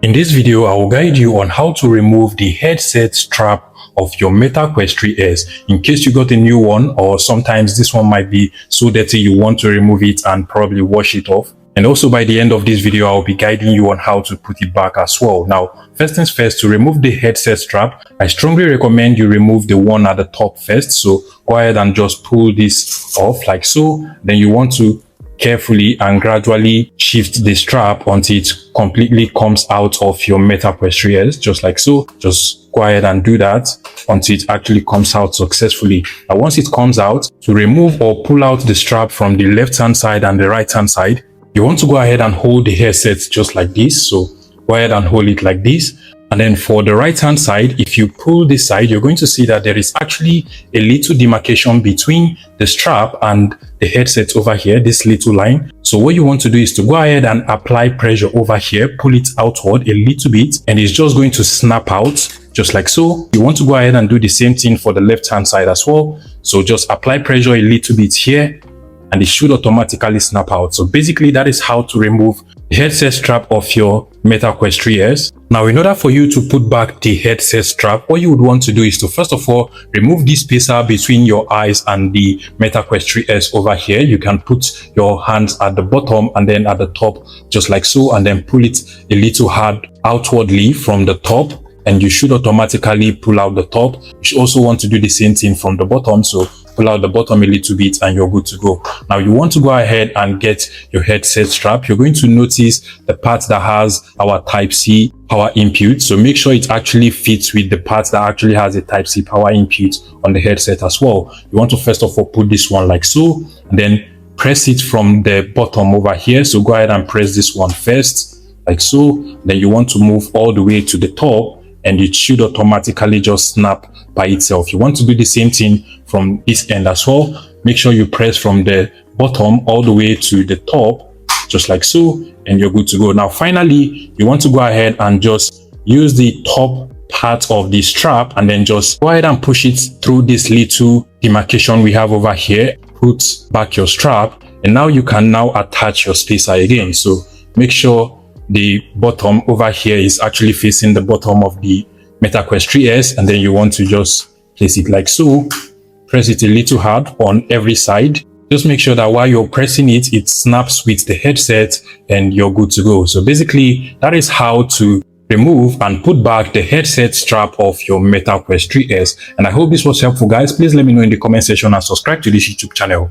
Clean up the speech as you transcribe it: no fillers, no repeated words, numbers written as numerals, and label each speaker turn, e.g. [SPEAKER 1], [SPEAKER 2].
[SPEAKER 1] In this video, I will guide you on how to remove the headset strap of your Meta Quest 3S in case you got a new one, or sometimes this one might be so dirty you want to remove it and probably wash it off. And also by the end of this video, I'll be guiding you on how to put it back as well. Now, first things first, to remove the headset strap, I strongly recommend you remove the one at the top first. So go ahead and just pull this off like so. Then you want to carefully and gradually shift the strap until it completely comes out of your Meta Quest 3S, just like so. Just go ahead and do that until it actually comes out successfully. Now, once it comes out, to remove or pull out the strap from the left hand side and the right hand side, you want to go ahead and hold the headset just like this. So go ahead and hold it like this. And then for the right hand side, if you pull this side, you're going to see that there is actually a little demarcation between the strap and the headset over here, this little line. So what you want to do is to go ahead and apply pressure over here, pull it outward a little bit, and it's just going to snap out just like so. You want to go ahead and do the same thing for the left hand side as well. So just apply pressure a little bit here, and it should automatically snap out. So basically that is how to remove the headset strap of your Meta Quest 3S. Now, in order for you to put back the headset strap, what you would want to do is to first of all remove this spacer between your eyes and the Meta Quest 3S over here. You can put your hands at the bottom and then at the top just like so, and then pull it a little hard outwardly from the top, and you should automatically pull out the top. You should also want to do the same thing from the bottom. So pull out the bottom a little bit and you're good to go. Now you want to go ahead and get your headset strap. You're going to notice the part that has our Type-C power input. So make sure it actually fits with the part that actually has a Type-C power input on the headset as well. You want to first of all put this one like so, and then press it from the bottom over here. So go ahead and press this one first like so. Then you want to move all the way to the top, and it should automatically just snap by itself. You want to do the same thing from this end as well. Make sure you press from the bottom all the way to the top, just like so, and you're good to go. Now, finally, you want to go ahead and just use the top part of the strap and then just go ahead and push it through this little demarcation we have over here. Put back your strap, and now you can now attach your spacer again. So make sure the bottom over here is actually facing the bottom of the Meta Quest 3S, and then you want to just place it like so. Press it a little hard on every side. Just make sure that while you're pressing it, it snaps with the headset and you're good to go. So basically, that is how to remove and put back the headset strap of your Meta Quest 3S. And I hope this was helpful, guys. Please let me know in the comment section and subscribe to this YouTube channel.